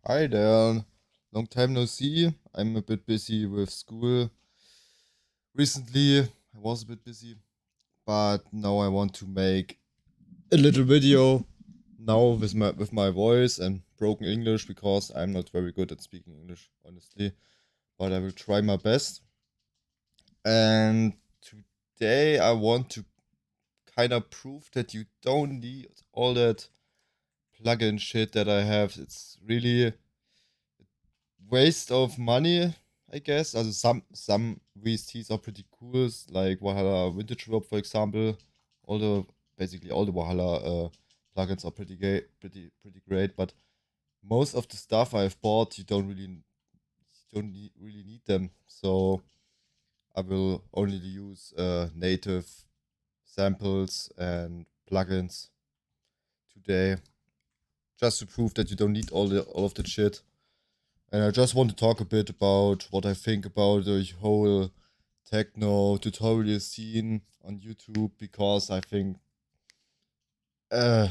Hi there. Long time no see. I'm a bit busy with school. Recently, I was a bit busy, but now I want to make a little video now with my voice and broken English because I'm not very good at speaking English, honestly. But I will try my best. And today I want to kind of prove that you don't need all that plugin shit that I have. It's really waste of money, I guess. Also some VSTs are pretty cool, like Valhalla Vintage Rope, for example. All the basically all the Valhalla plugins are pretty great, but most of the stuff I've bought, you don't really need them. So I will only use native samples and plugins today, just to prove that you don't need all of the shit. And I just want to talk a bit about what I think about the whole techno tutorial scene on YouTube because I think uh,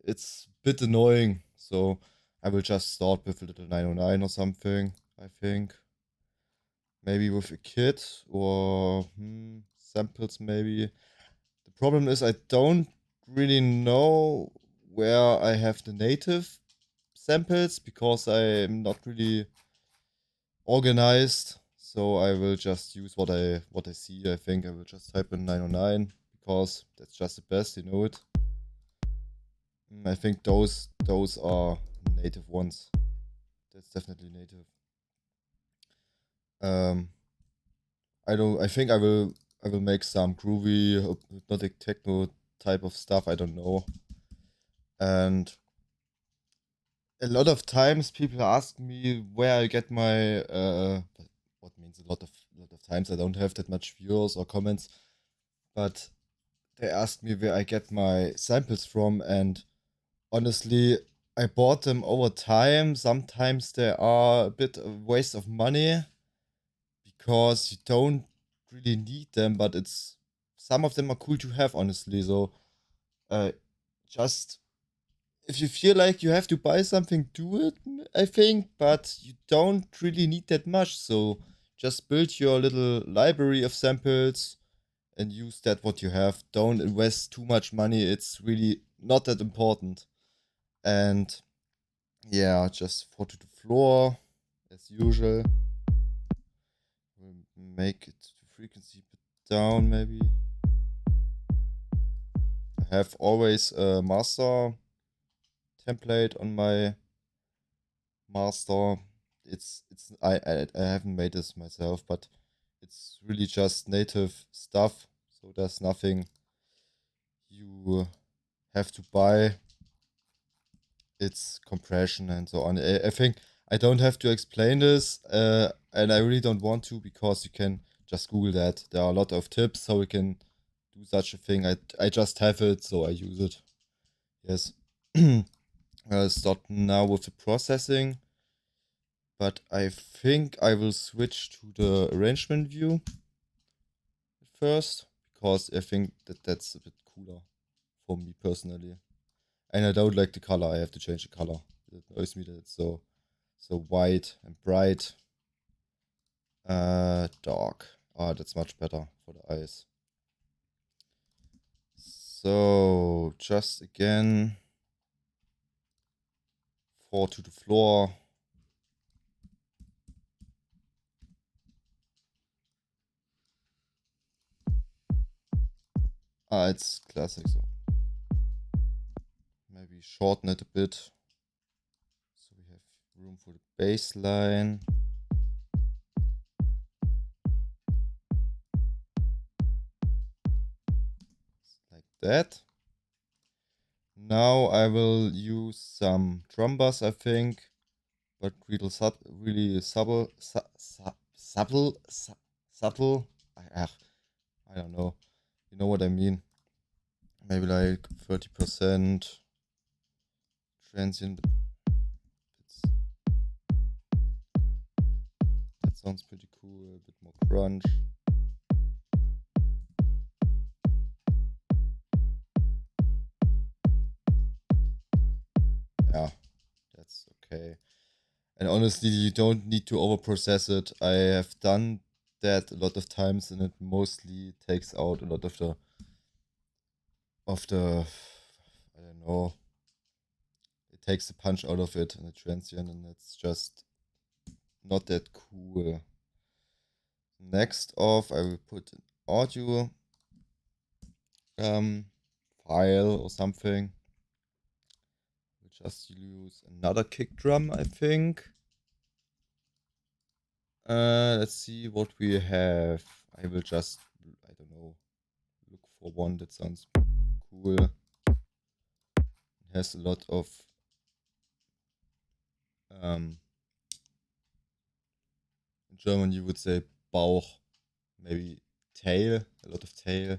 it's a bit annoying. So I will just start with a little 909 or something, I think. Maybe with a kit or samples, maybe. The problem is I don't really know where I have the native samples because I'm not really organized. So I will just use what I see. I think I will just type in 909 because that's just the best, you know it. I think those are native ones. That's definitely native. Um, I think I will make some groovy hypnotic techno type of stuff. I don't know. And a lot of times people ask me where I get my what means a lot of times I don't have that much viewers or comments, but they ask me where I get my samples from, and honestly, I bought them over time. Sometimes they are a bit of waste of money because you don't really need them, but it's some of them are cool to have, honestly. So, uh, just if you feel like you have to buy something, do it, I think, but you don't really need that much. So, just build your little library of samples and use that what you have. Don't invest too much money. It's really not that important. And yeah, just fall to the floor as usual. We'll make it the frequency bit down maybe. I have always a master template on my master. I haven't made this myself, but it's really just native stuff. So there's nothing you have to buy. It's compression and so on. I think I don't have to explain this, and I really don't want to because you can just Google that. There are a lot of tips how we can do such a thing. I just have it, so I use it. Yes. I'll start now with the processing, but I think I will switch to the arrangement view first because I think that's a bit cooler for me personally. And I don't like the color. I have to change the color. It annoys me that it's so white and bright. Dark. Ah, that's much better for the eyes. So just again, fall to the floor. Ah, it's classic. So maybe shorten it a bit, so we have room for the bass line. Like that. Now I will use some drum bass, I think, but really subtle. I don't know. You know what I mean? Maybe like 30% transient. That sounds pretty cool. A bit more crunch. Yeah, that's okay. And honestly, you don't need to overprocess it. I have done that a lot of times, and it mostly takes out a lot of the I don't know. It takes the punch out of it and the transient, and it's just not that cool. Next off, I will put an audio file or something. We'll just use another kick drum, I think. Let's see what we have. I will just, I don't know, look for one that sounds cool. It has a lot of in German you would say Bauch, maybe tail, a lot of tail.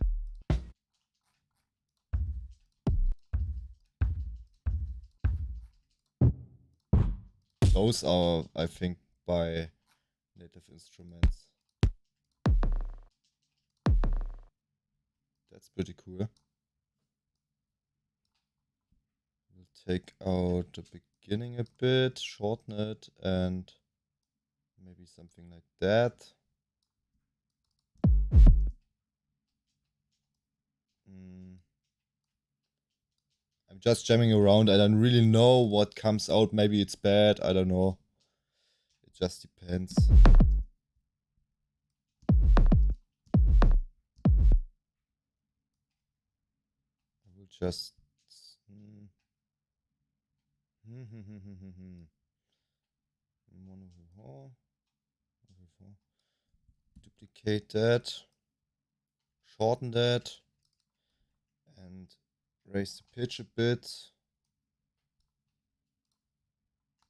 Those are, I think, by Native Instruments. That's pretty cool. We'll take out the beginning a bit, shorten it, and maybe something like that. I'm just jamming around. I don't really know what comes out. Maybe it's bad. I don't know. It just depends. I will just duplicate that, shorten that, and raise the pitch a bit.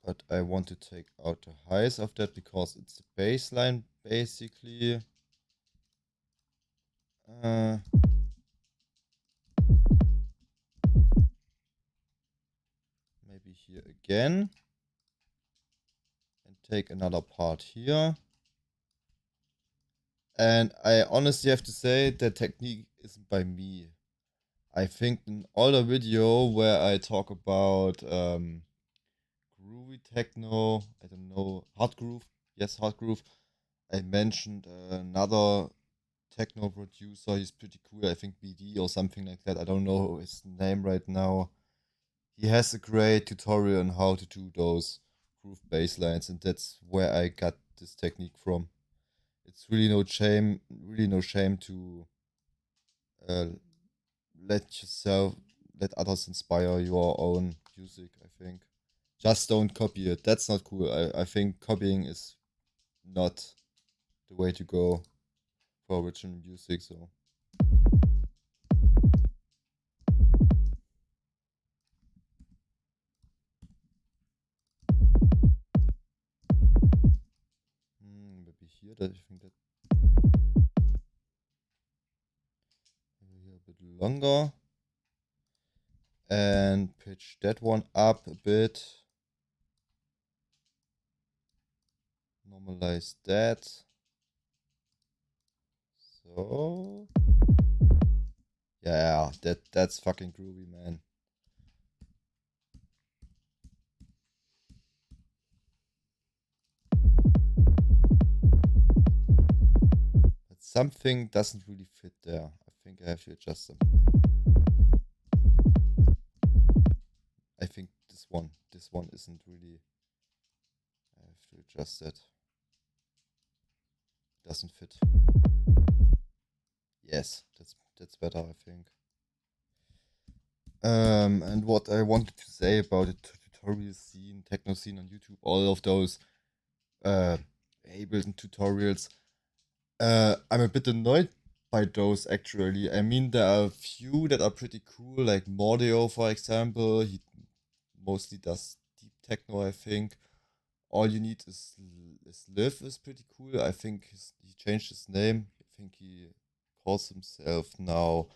But I want to take out the highs of that because it's the bass line basically. Maybe here again. And take another part here. And I honestly have to say that technique isn't by me. I think in older video where I talk about groovy techno, I don't know, hard groove, yes, hard groove, I mentioned another techno producer, he's pretty cool, I think BD or something like that, I don't know his name right now. He has a great tutorial on how to do those groove bass lines, and that's where I got this technique from. It's really no shame to let others inspire your own music, I think. Just don't copy it. That's not cool. I think copying is not the way to go for original music, so. Maybe here, that I think that maybe here a bit longer. And pitch that one up a bit. Normalize that. So yeah, that's fucking groovy, man. But something doesn't really fit there. I think I have to adjust them. I think this one isn't really. I have to adjust that. Doesn't fit. Yes, that's better, I think. And what I wanted to say about the tutorial scene, techno scene on YouTube, all of those Ableton tutorials, I'm a bit annoyed by those actually. I mean, there are a few that are pretty cool, like Mordio, for example. He mostly does deep techno, I think. All you need is Liv is pretty cool. I think he changed his name. I think he calls himself now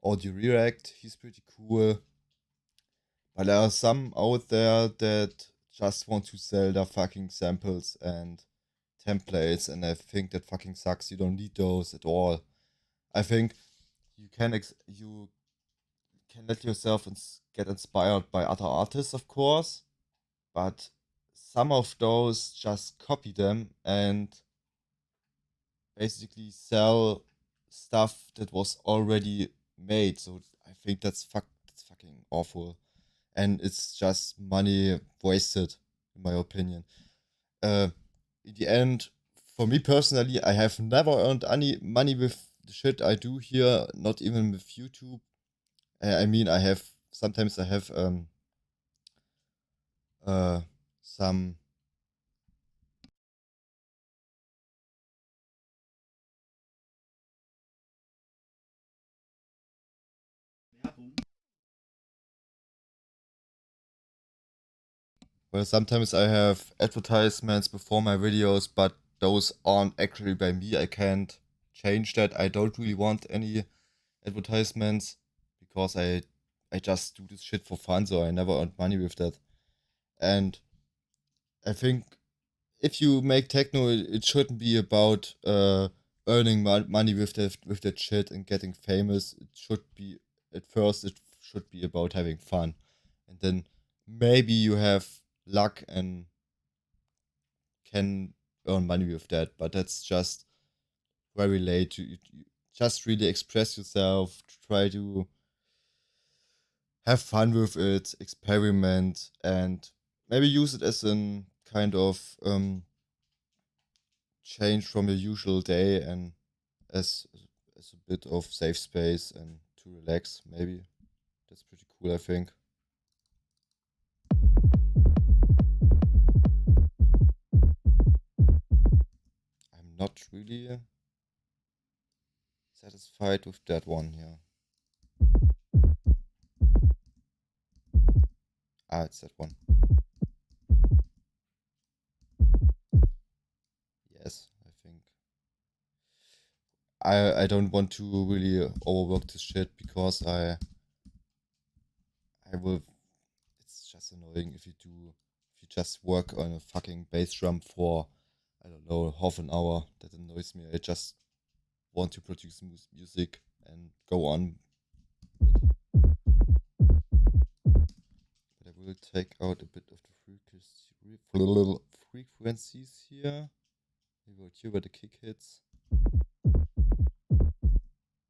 Audio React. He's pretty cool. But there are some out there that just want to sell their fucking samples and templates, and I think that fucking sucks. You don't need those at all. I think you you can let yourself get inspired by other artists, of course, but some of those just copy them and basically sell stuff that was already made. So I think that's fucking awful, and it's just money wasted, in my opinion. In the end, for me personally, I have never earned any money with the shit I do here, not even with YouTube. I mean, I have sometimes I have some. Well, sometimes I have advertisements before my videos, but those aren't actually by me. I can't change that. I don't really want any advertisements because I just do this shit for fun, so I never earned money with that. And I think if you make techno, it shouldn't be about earning money with that shit and getting famous. It should be at first. It should be about having fun, and then maybe you have luck and can earn money with that. But that's just very late. You just really express yourself. Try to have fun with it, experiment, and maybe use it as an kind of change from your usual day and as as a bit of safe space and to relax. Maybe that's pretty cool. I think. I'm not really satisfied with that one here. Ah, it's that one. Yes, I think. I don't want to really overwork this shit because I will. It's just annoying if you just work on a fucking bass drum for I don't know half an hour. That annoys me. I just want to produce music and go on. But I will take out a bit of the frequencies here. We will hear where the kick hits.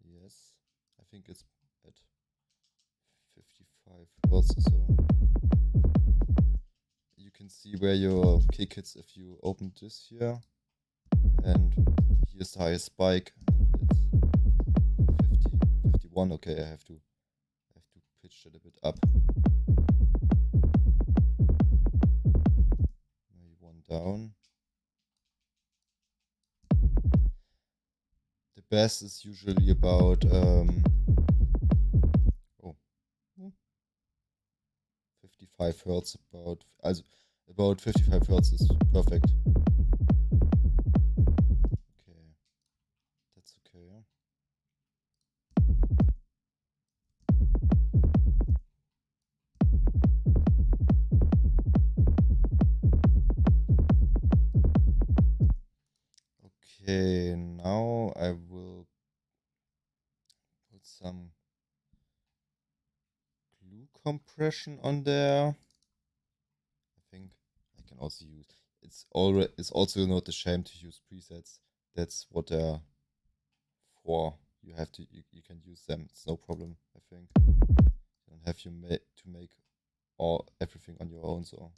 Yes, I think it's at 55 hertz or so. You can see where your kick hits if you open this here. And here's the highest spike. And it's 50, 51. Okay, I have to pitch that a bit up. Maybe one down. The bass is usually about 55 hertz. About 55 hertz is perfect. Okay, that's okay. Okay, now I will put some glue compression on there. I think I can also use it's also not a shame to use presets. That's what they're for. You can use them. It's no problem. I think you don't have to make everything on your own. So.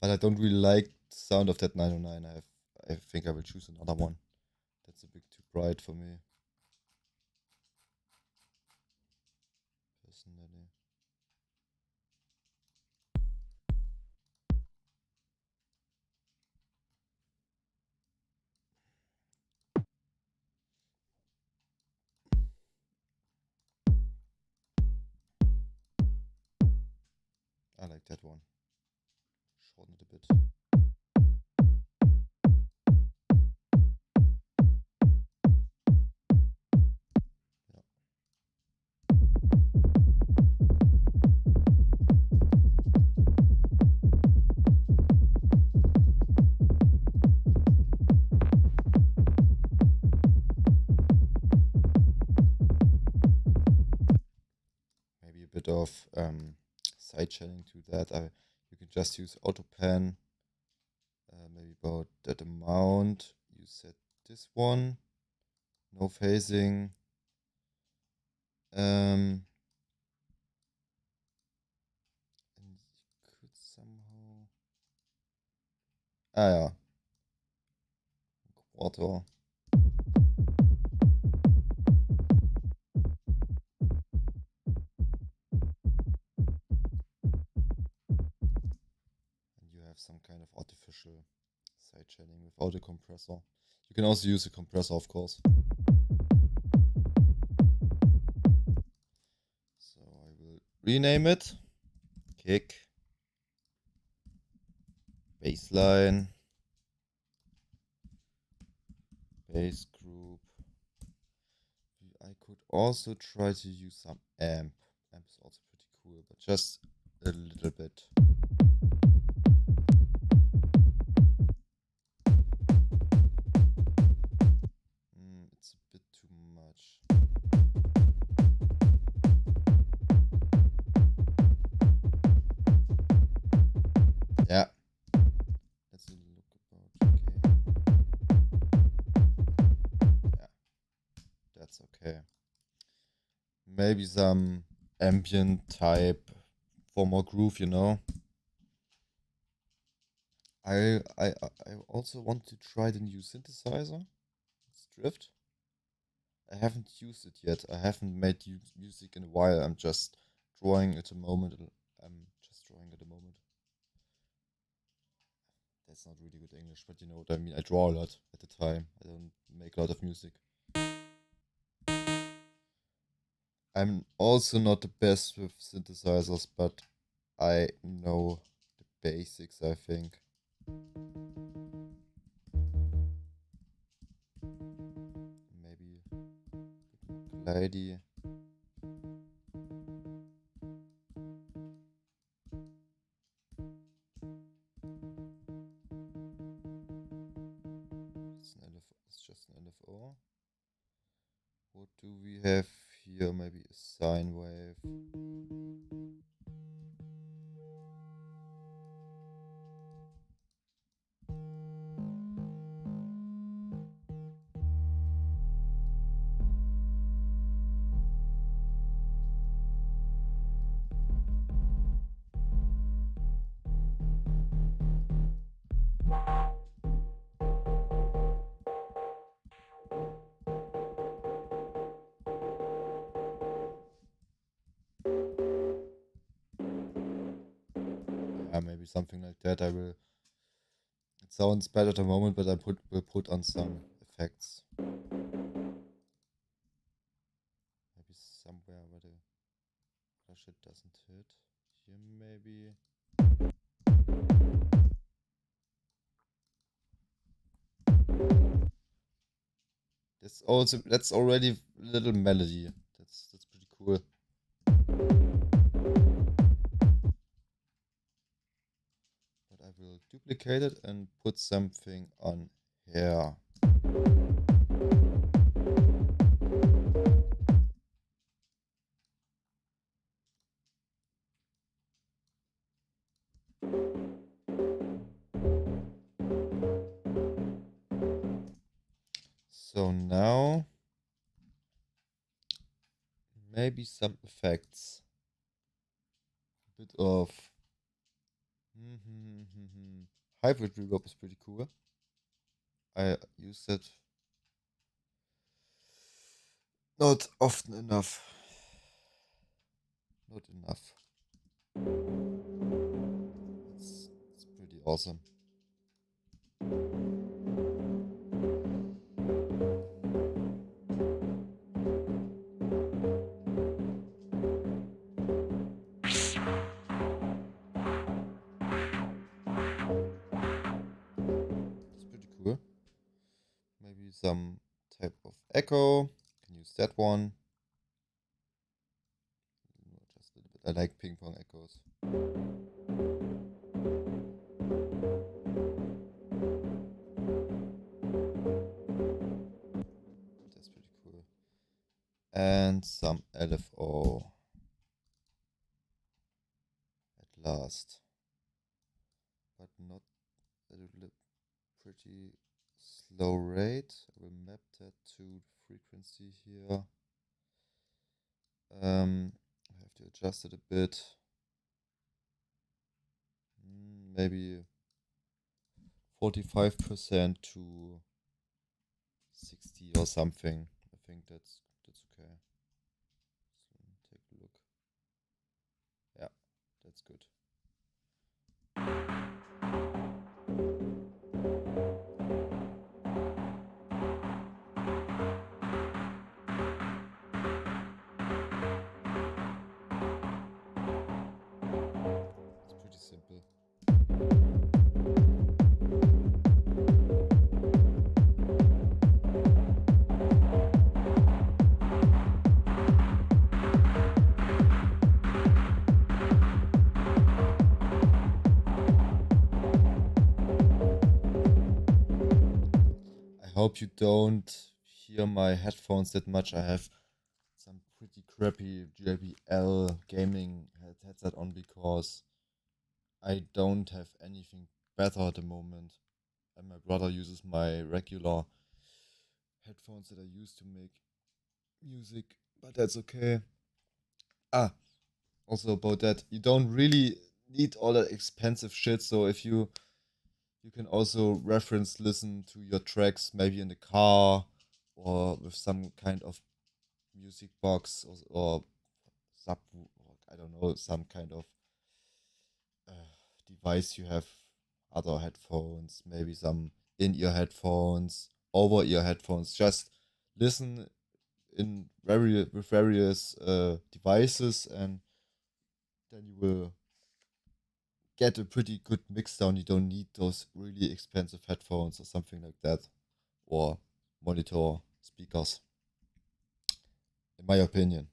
But I don't really like the sound of that 909. I think I will choose another one. That's a bit too bright for me. Personally. I like that one. Shorten it a bit. bit of side chaining to that. You can just use auto pan, maybe about that amount. You set this one, no phasing. And you could somehow, yeah, quarter. And you have some kind of artificial side chaining without a compressor. You can also use a compressor, of course. So I will rename it kick, bassline, bass group. I could also try to use some amp. Amp is also pretty cool, but just a little bit. It's a bit too much. Yeah. Let's look about yeah, that's okay. Maybe some ambient type for more groove, you know. I also want to try the new synthesizer. It's Drift. I haven't used it yet. I haven't made music in a while. I'm just drawing at the moment. That's not really good English, but you know what I mean. I draw a lot at the time. I don't make a lot of music. I'm also not the best with synthesizers, but I know the basics, I think. Maybe Glidey. It's just an LFO. What do we have here? Maybe a sine wave. Yeah, maybe something like that. I will. It sounds bad at the moment, but I will put on some effects. Maybe somewhere where the other shit doesn't hit. Here maybe. That's already a little melody. That's pretty cool. But I will duplicate it and put something on here. So now maybe some effects. A bit of hybrid reverb is pretty cool. I use it not often enough. Not enough. It's pretty awesome. Maybe some type of echo. Can use that one. Just a little bit. I like ping pong echoes. That's pretty cool. And some LFO. last, but not at a pretty slow rate. I will map that to frequency here. I have to adjust it a bit. Maybe 45% to 60 or something. I think that's okay. So take a look. Yeah, that's good. It's pretty simple. I hope you don't hear my headphones that much. I have some pretty crappy JBL gaming headset on because I don't have anything better at the moment. And my brother uses my regular headphones that I use to make music, but that's okay. Also about that, you don't really need all that expensive shit. So if you can also reference listen to your tracks maybe in the car or with some kind of music box or sub, I don't know, some kind of device you have, other headphones, maybe some in-ear headphones, over-ear headphones. Just listen in with various devices, and then you will get a pretty good mix down. You don't need those really expensive headphones or something like that, or monitor speakers, in my opinion.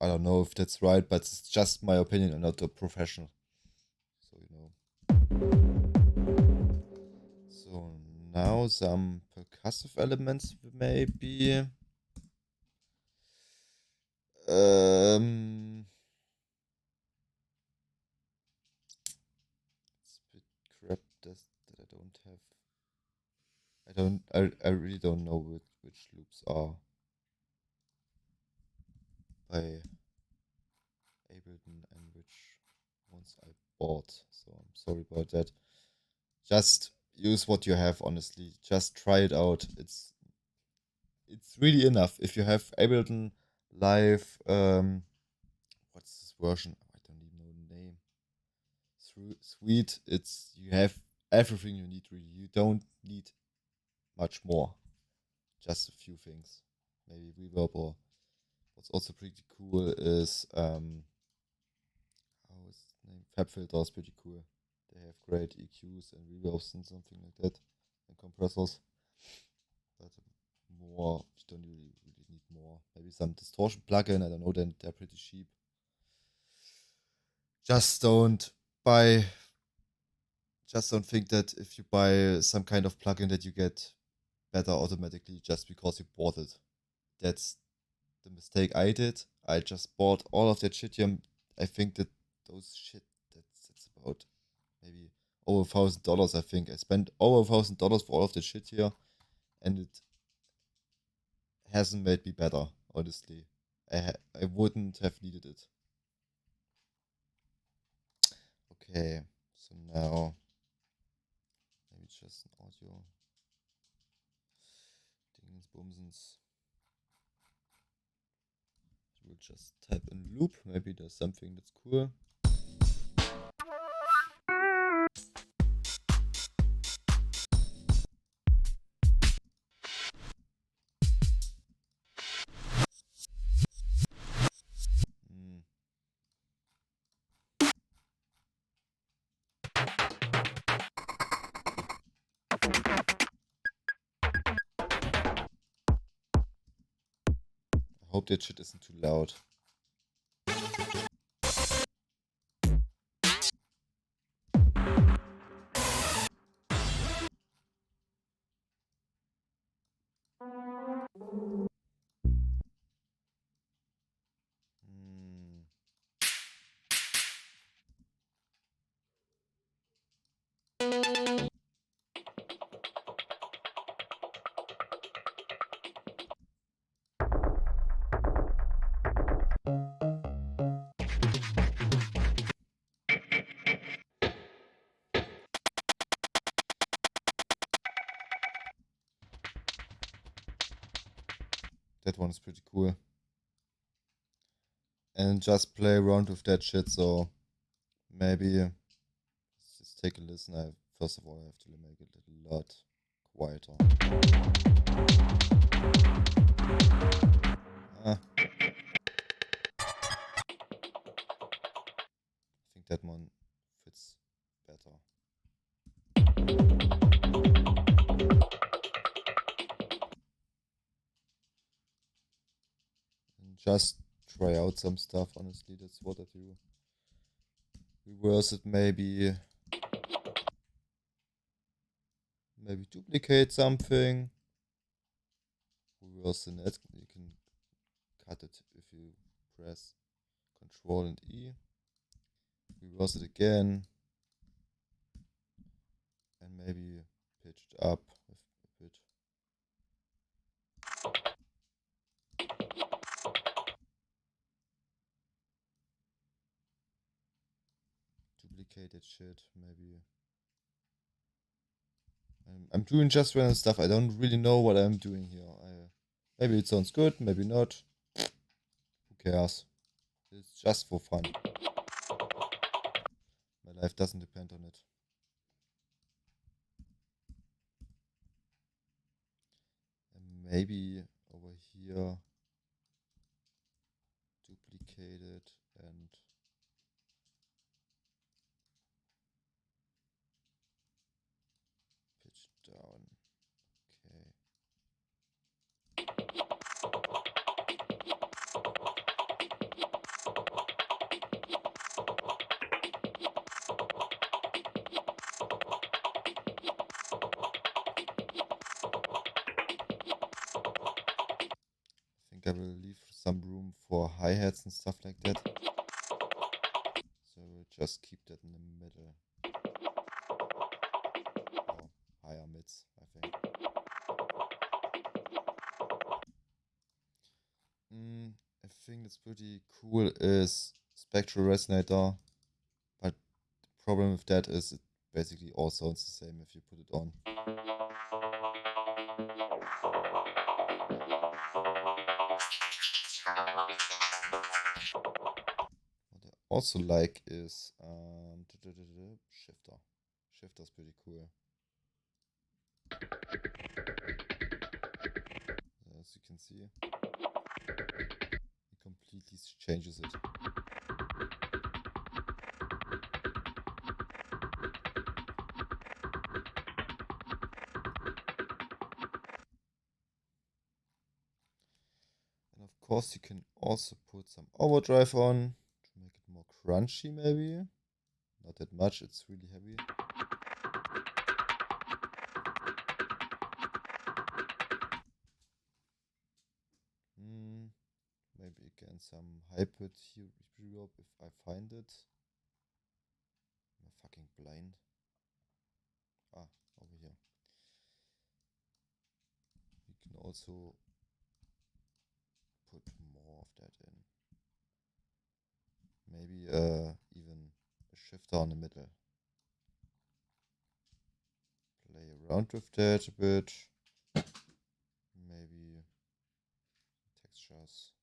I don't know if that's right, but it's just my opinion and not a professional. So, So now some percussive elements maybe. It's a bit crap that I don't have. I really don't know which loops are by Ableton and which ones I bought. So I'm sorry about that. Just use what you have, honestly. Just try it out. It's really enough. If you have Ableton Live, what's this version? I don't even know the name. Sweet. You have everything you need really. You don't need much more. Just a few things. Maybe reverb, or what's also pretty cool is how is the name? Fab Filter is pretty cool. They have great EQs and reverbs and something like that, and compressors. But more, you don't really need more. Maybe some distortion plugin. I don't know. Then they're pretty cheap. Just don't buy. Just don't think that if you buy some kind of plugin that you get better automatically just because you bought it. That's the mistake I did. I just bought all of that shit here. I think that those shit that's about maybe over $1,000. I think I spent over $1,000 for all of the shit here, and it hasn't made me better. Honestly, I wouldn't have needed it. Okay, so now maybe just an audio. Dingens Bumsens. We'll just type in loop. Maybe there's something that's cool. I hope that shit isn't too loud. That one is pretty cool. And just play around with that shit, so maybe let's just take a listen. First of all, I have to make it a lot quieter. I think that one fits better. And just try out some stuff, honestly, that's what I do. Reverse it maybe duplicate something. Reverse the net, you can cut it if you press Control and E. Reverse it again. And maybe pitch it up a bit. Duplicated shit, maybe. I'm doing just random stuff. I don't really know what I'm doing here. Maybe it sounds good, maybe not. Who cares? It's just for fun. My life doesn't depend on it. And maybe over here, duplicate it and pitch down. Okay. I think I will leave some room for hi-hats and stuff like that. So we'll just keep that in the middle. Or higher mids, I think. A thing that's pretty cool is spectral resonator, but the problem with that is it basically all sounds the same if you put it on. What I also like is shifter. Shifter's pretty cool. As you can see, it completely changes it. And of course you can also put some overdrive on to make it more crunchy maybe. Not that much, it's really heavy. Maybe again some high-pitch reverb if I find it. I'm fucking blind. Ah, over here. You can also put more of that in. Maybe even a shifter in the middle. Play around with that a bit. Maybe textures.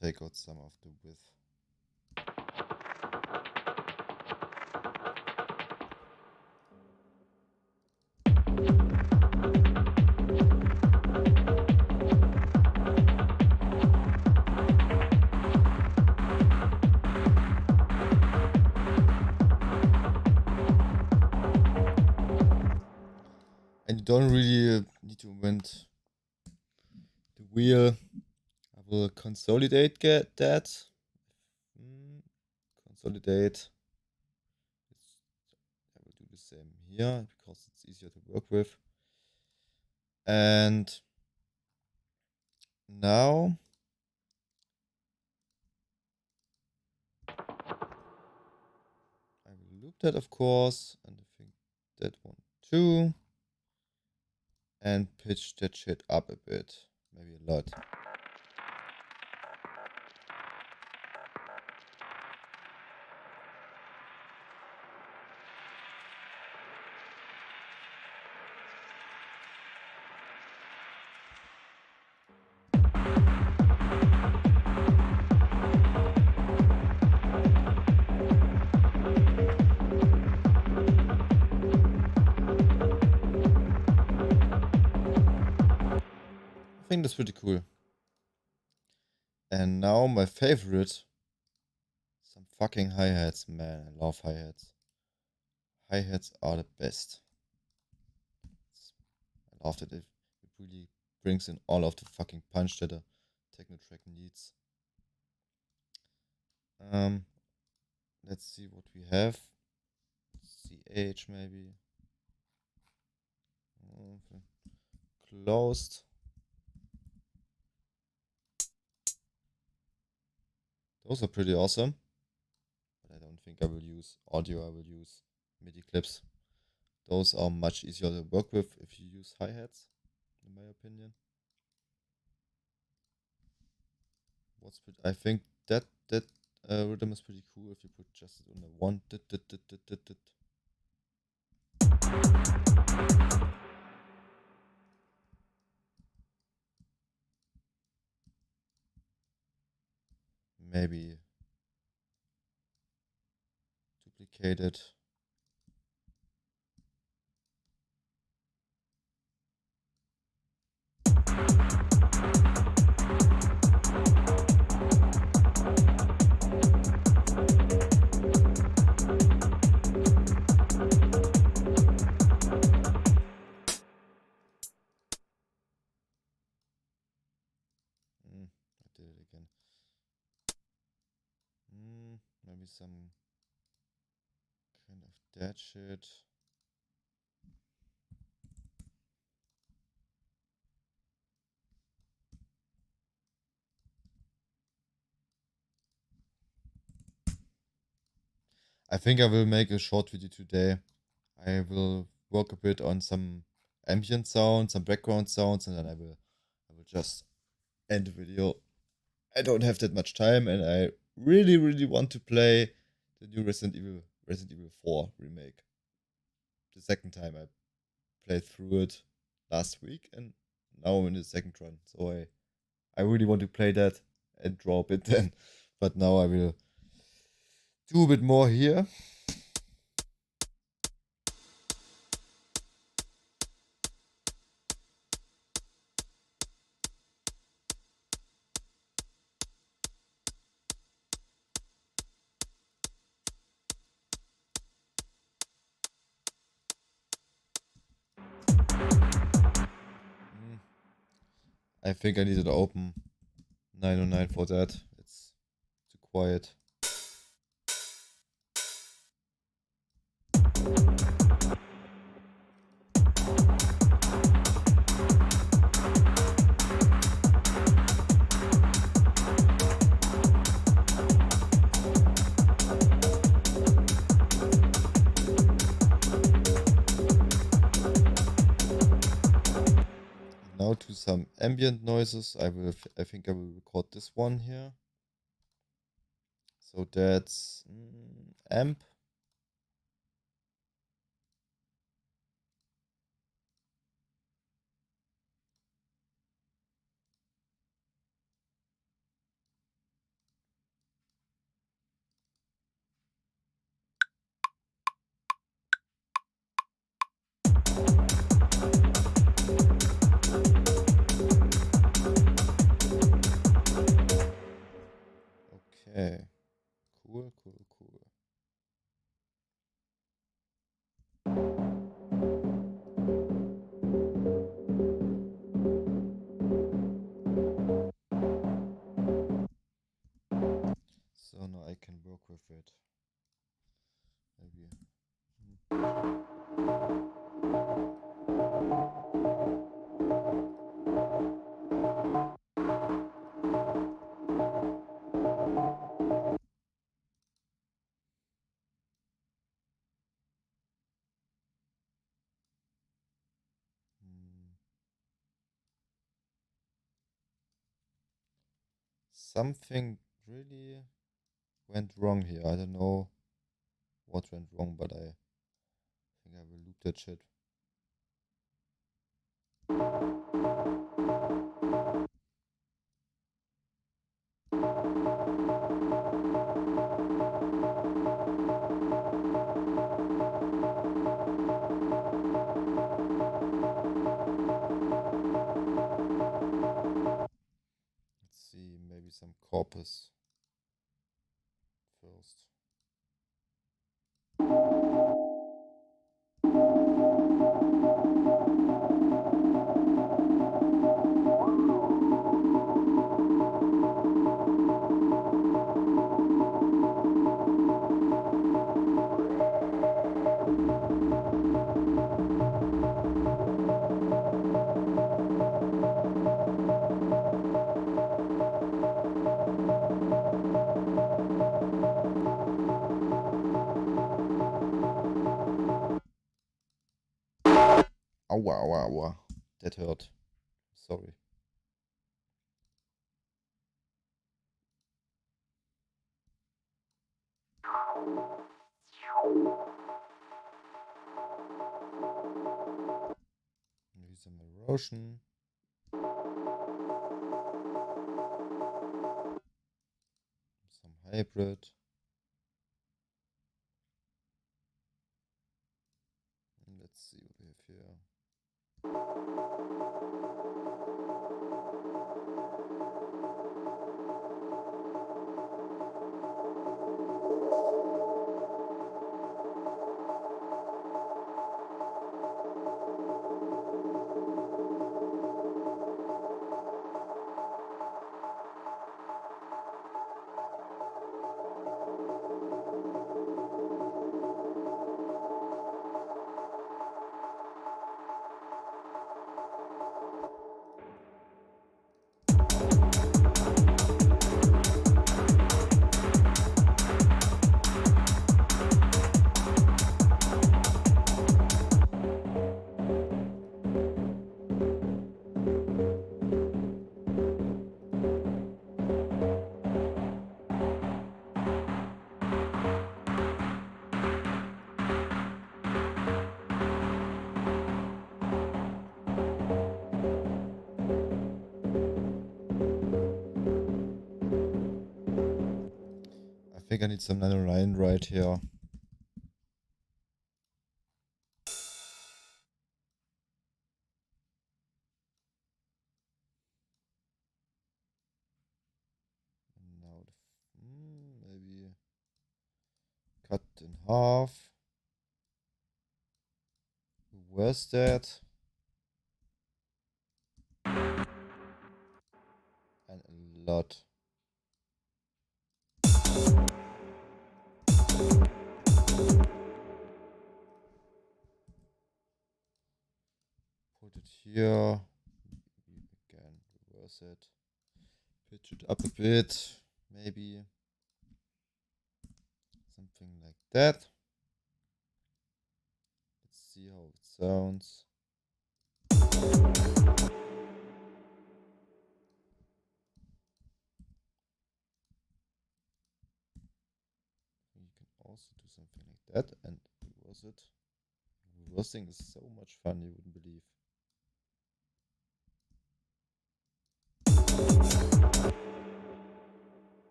Take out some of the width. And you don't really need to invent the wheel. I will consolidate that. Consolidate. same here because it's easier to work with. And now I will loop that, of course, and I think that one too. And pitch that shit up a bit, maybe a lot. I think that's pretty cool. And now my favorite, some fucking hi-hats, man. I love hi-hats. Hi-hats are the best. I love that it really brings in all of the fucking punch that a techno track needs. Let's see what we have. CH maybe. Okay. Closed. Those are pretty awesome. But I don't think I will use audio, I will use MIDI clips. Those are much easier to work with if you use hi-hats, in my opinion. I think that rhythm is pretty cool if you put just it on the one. Maybe duplicate it. I did it again. Maybe some kind of that shit. I think I will make a short video today. I will work a bit on some ambient sounds, some background sounds, and then I will just end the video. I don't have that much time, and I really want to play the new Resident Evil 4 remake. The second time I played through it last week, and now I'm in the second run. So I really want to play that and drop it then. But now I will do a bit more here. I think I needed to open 909 for that. It's too quiet. Now to some ambient noises. I think I will record this one here. So that's amp. Okay. Cool. So now I can work with it. Maybe. something really went wrong here. I don't know what went wrong, but I think I will loop that shit. Let's see, maybe some corpus first. Aua, aua, aua. That hurt. Sorry. Maybe some erosion. Some hybrid. And let's see what we have here. I think I need some 909 right here. And now maybe cut in half. Where's that? And a lot. Put it here. Again, reverse it. Pitch it up a bit. Maybe something like that. Let's see how it sounds. You can also do something like that and reverse it. Reversing is so much fun, you wouldn't believe.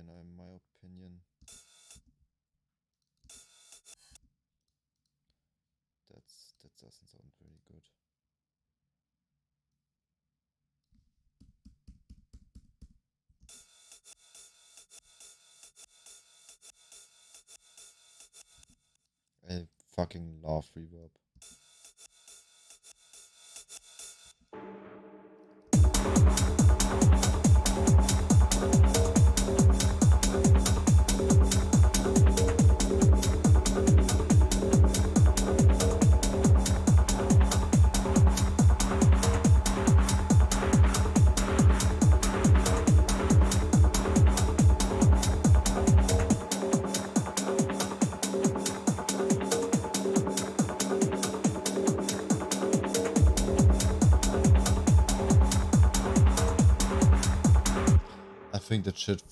In my opinion, that doesn't sound very good. I fucking love reverb. I think that shit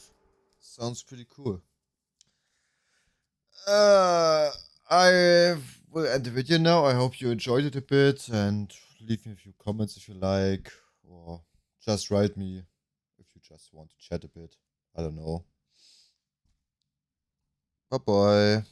sounds pretty cool. I will end the video now. I hope you enjoyed it a bit, and leave me a few comments if you like, or just write me if you just want to chat a bit. I don't know. Bye bye.